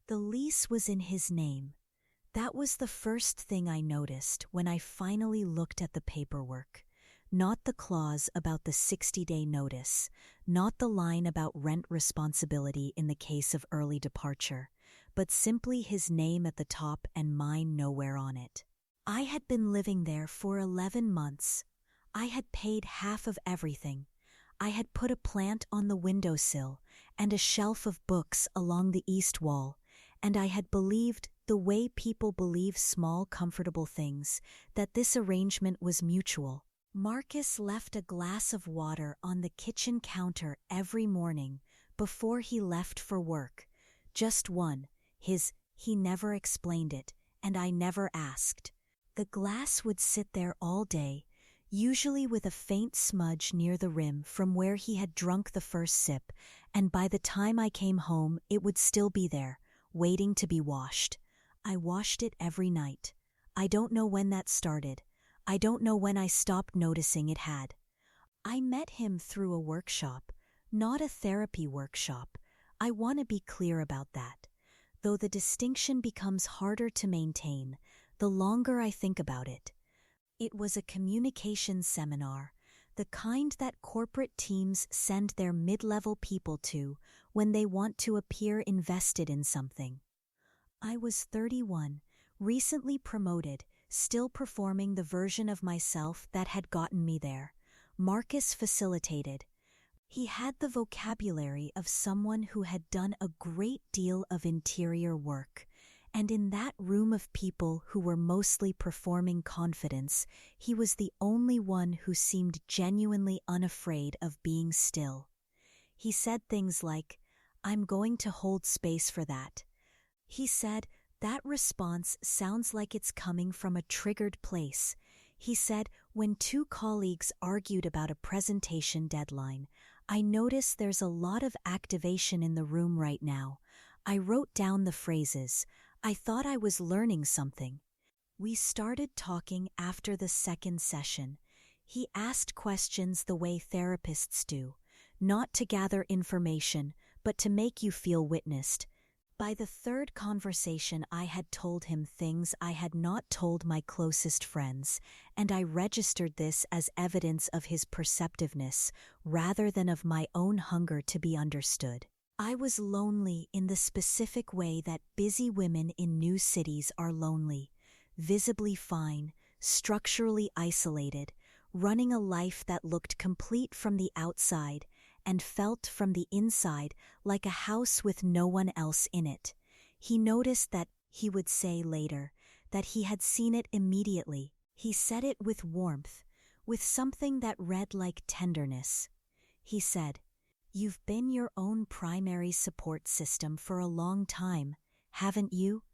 The lease was in his name. That was the first thing I noticed when I finally looked at the paperwork. Not the clause about the 60-day notice, not the line about rent responsibility in the case of early departure, but simply his name at the top and mine nowhere on it. I had been living there for 11 months. I had paid half of everything. I had put a plant on the windowsill and a shelf of books along the east wall, and I had believed, the way people believe small comfortable things, that this arrangement was mutual. Marcus left a glass of water on the kitchen counter every morning before he left for work. Just one. He never explained it, and I never asked. The glass would sit there all day, usually with a faint smudge near the rim from where he had drunk the first sip, and by the time I came home it would still be there, waiting to be washed. I washed it every night. I don't know when that started. I don't know when I stopped noticing it had. I met him through a workshop, not a therapy workshop. I want to be clear about that. Though the distinction becomes harder to maintain the longer I think about it. It was a communications seminar, the kind that corporate teams send their mid-level people to when they want to appear invested in something. I was 31, recently promoted, still performing the version of myself that had gotten me there. Marcus facilitated. He had the vocabulary of someone who had done a great deal of interior work, and in that room of people who were mostly performing confidence, he was the only one who seemed genuinely unafraid of being still. He said things like, "I'm going to hold space for that." He said, "That response sounds like it's coming from a triggered place." He said, "When two colleagues argued about a presentation deadline, I notice there's a lot of activation in the room right now. I wrote down the phrases. I thought I was learning something." We started talking after the second session. He asked questions the way therapists do, not to gather information, but to make you feel witnessed. By the third conversation, I had told him things I had not told my closest friends, and I registered this as evidence of his perceptiveness rather than of my own hunger to be understood. I was lonely in the specific way that busy women in new cities are lonely, visibly fine, structurally isolated, running a life that looked complete from the outside and felt from the inside like a house with no one else in it. He noticed that, he would say later, that he had seen it immediately. He said it with warmth, with something that read like tenderness. He said, "You've been your own primary support system for a long time, haven't you?"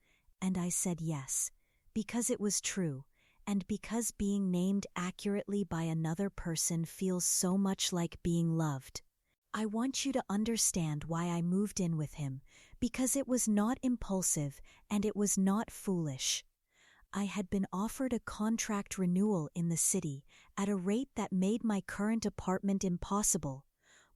And I said yes, because it was true, and because being named accurately by another person feels so much like being loved. I want you to understand why I moved in with him, because it was not impulsive and it was not foolish. I had been offered a contract renewal in the city at a rate that made my current apartment impossible.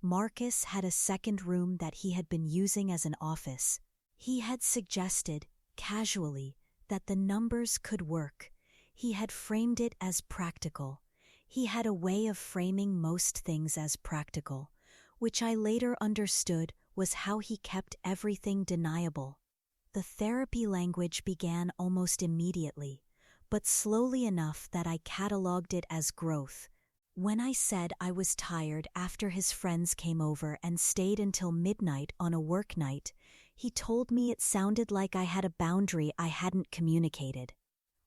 Marcus had a second room that he had been using as an office. He had suggested, casually, that the numbers could work. He had framed it as practical. He had a way of framing most things as practical, which I later understood was how he kept everything deniable. The therapy language began almost immediately, but slowly enough that I cataloged it as growth. When I said I was tired after his friends came over and stayed until midnight on a work night, he told me it sounded like I had a boundary I hadn't communicated.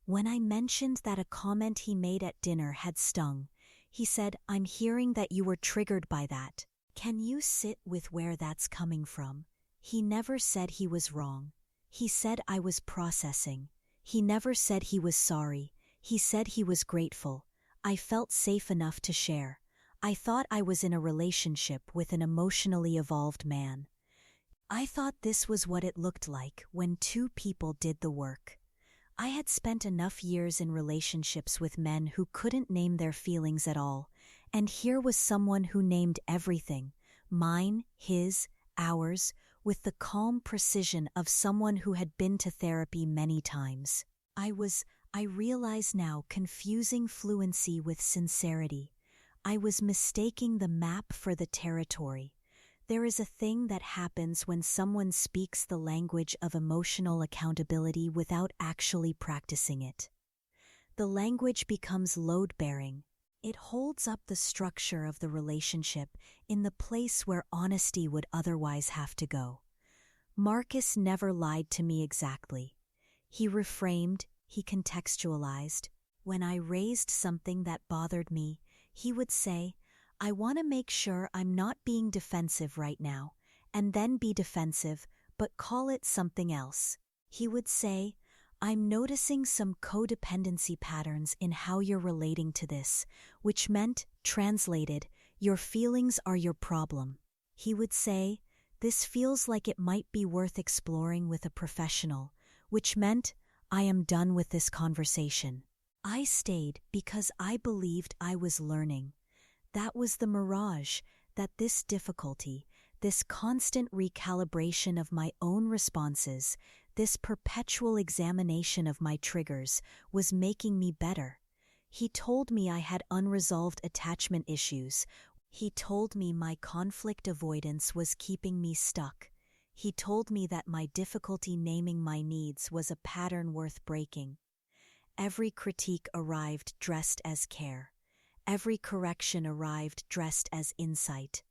When I mentioned that a comment he made at dinner had stung, he said, "I'm hearing that you were triggered by that. Can you sit with where that's coming from?" He never said he was wrong. He said I was processing. He never said he was sorry. He said he was grateful. I felt safe enough to share. I thought I was in a relationship with an emotionally evolved man. I thought this was what it looked like when two people did the work. I had spent enough years in relationships with men who couldn't name their feelings at all, and here was someone who named everything, mine, his, ours, with the calm precision of someone who had been to therapy many times. I realize now, confusing fluency with sincerity. I was mistaking the map for the territory. There is a thing that happens when someone speaks the language of emotional accountability without actually practicing it. The language becomes load-bearing. It holds up the structure of the relationship in the place where honesty would otherwise have to go. Marcus never lied to me exactly. He reframed, he contextualized. When I raised something that bothered me, he would say, "I want to make sure I'm not being defensive right now," and then be defensive, but call it something else. He would say, "I'm noticing some codependency patterns in how you're relating to this," which meant, translated, "your feelings are your problem." He would say, "This feels like it might be worth exploring with a professional," which meant, "I am done with this conversation." I stayed because I believed I was learning. That was the mirage, that this difficulty, this constant recalibration of my own responses, this perpetual examination of my triggers, was making me better. He told me I had unresolved attachment issues. He told me my conflict avoidance was keeping me stuck. He told me that my difficulty naming my needs was a pattern worth breaking. Every critique arrived dressed as care. Every correction arrived dressed as insight.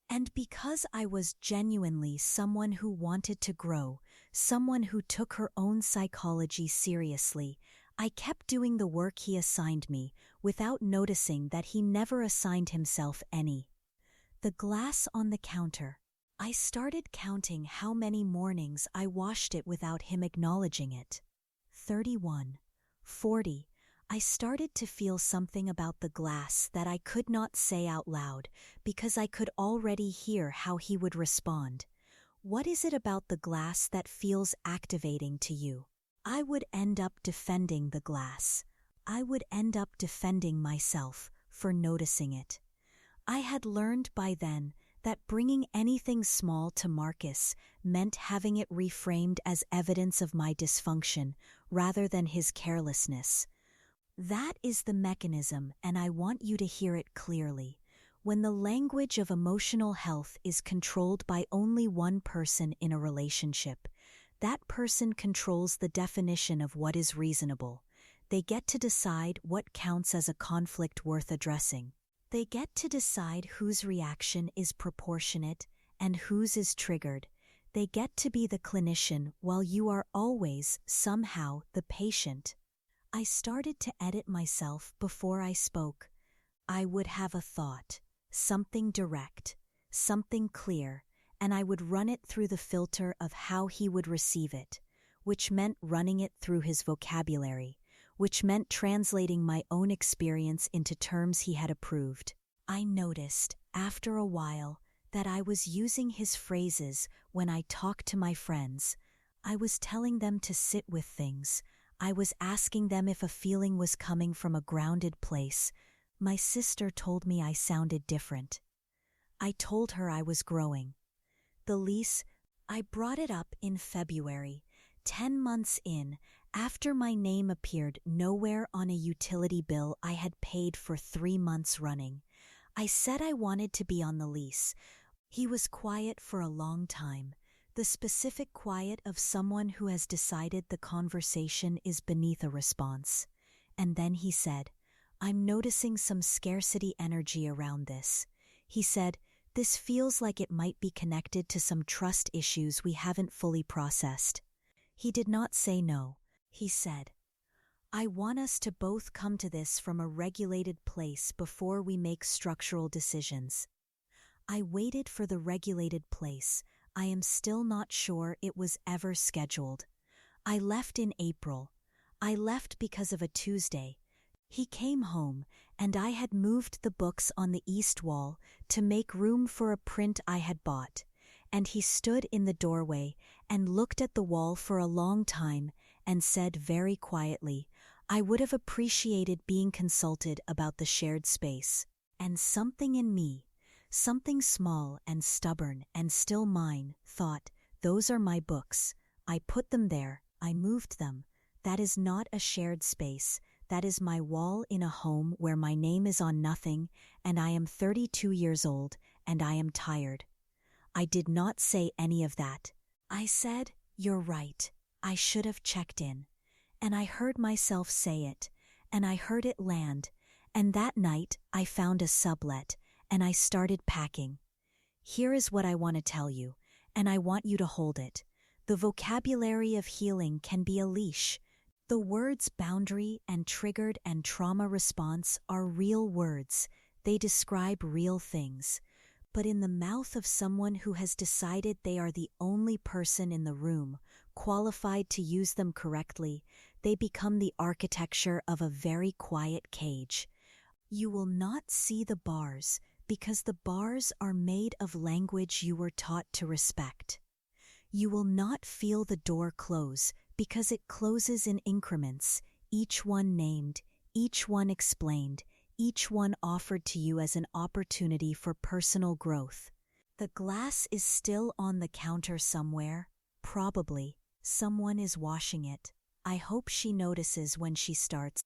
And because I was genuinely someone who wanted to grow, someone who took her own psychology seriously, I kept doing the work he assigned me without noticing that he never assigned himself any. The glass on the counter. I started counting how many mornings I washed it without him acknowledging it. 31, 40. I started to feel something about the glass that I could not say out loud because I could already hear how he would respond. What is it about the glass that feels activating to you? I would end up defending the glass. I would end up defending myself for noticing it. I had learned by then that bringing anything small to Marcus meant having it reframed as evidence of my dysfunction rather than his carelessness. That is the mechanism, and I want you to hear it clearly. When the language of emotional health is controlled by only one person in a relationship, that person controls the definition of what is reasonable. They get to decide what counts as a conflict worth addressing. They get to decide whose reaction is proportionate and whose is triggered. They get to be the clinician while you are always, somehow, the patient. I started to edit myself before I spoke. I would have a thought, something direct, something clear, and I would run it through the filter of how he would receive it, which meant running it through his vocabulary, which meant translating my own experience into terms he had approved. I noticed, after a while, that I was using his phrases when I talked to my friends. I was telling them to sit with things. I was asking them if a feeling was coming from a grounded place. My sister told me I sounded different. I told her I was growing. The lease, I brought it up in February, 10 months in, after my name appeared nowhere on a utility bill I had paid for 3 months running. I said I wanted to be on the lease. He was quiet for a long time, the specific quiet of someone who has decided the conversation is beneath a response. And then he said, "I'm noticing some scarcity energy around this." He said, "This feels like it might be connected to some trust issues we haven't fully processed." He did not say no. He said, "I want us to both come to this from a regulated place before we make structural decisions." I waited for the regulated place. I am still not sure it was ever scheduled. I left in April. I left because of a Tuesday. He came home, and I had moved the books on the east wall to make room for a print I had bought. And he stood in the doorway and looked at the wall for a long time and said very quietly, "I would have appreciated being consulted about the shared space." And something in me, Something small and stubborn and still mine thought, those are my books. I put them there, I moved them. That is not a shared space. That is my wall in a home where my name is on nothing, and I am 32 years old, and I am tired. I did not say any of that. I said, you're right. I should have checked in. And I heard myself say it, and I heard it land. And that night I found a sublet, and I started packing. Here is what I want to tell you, and I want you to hold it. The vocabulary of healing can be a leash. The words boundary and triggered and trauma response are real words. They describe real things. But in the mouth of someone who has decided they are the only person in the room qualified to use them correctly, they become the architecture of a very quiet cage. You will not see the bars because the bars are made of language you were taught to respect. You will not feel the door close because it closes in increments, each one named, each one explained, each one offered to you as an opportunity for personal growth. The glass is still on the counter somewhere. Probably. Someone is washing it. I hope she notices when she starts.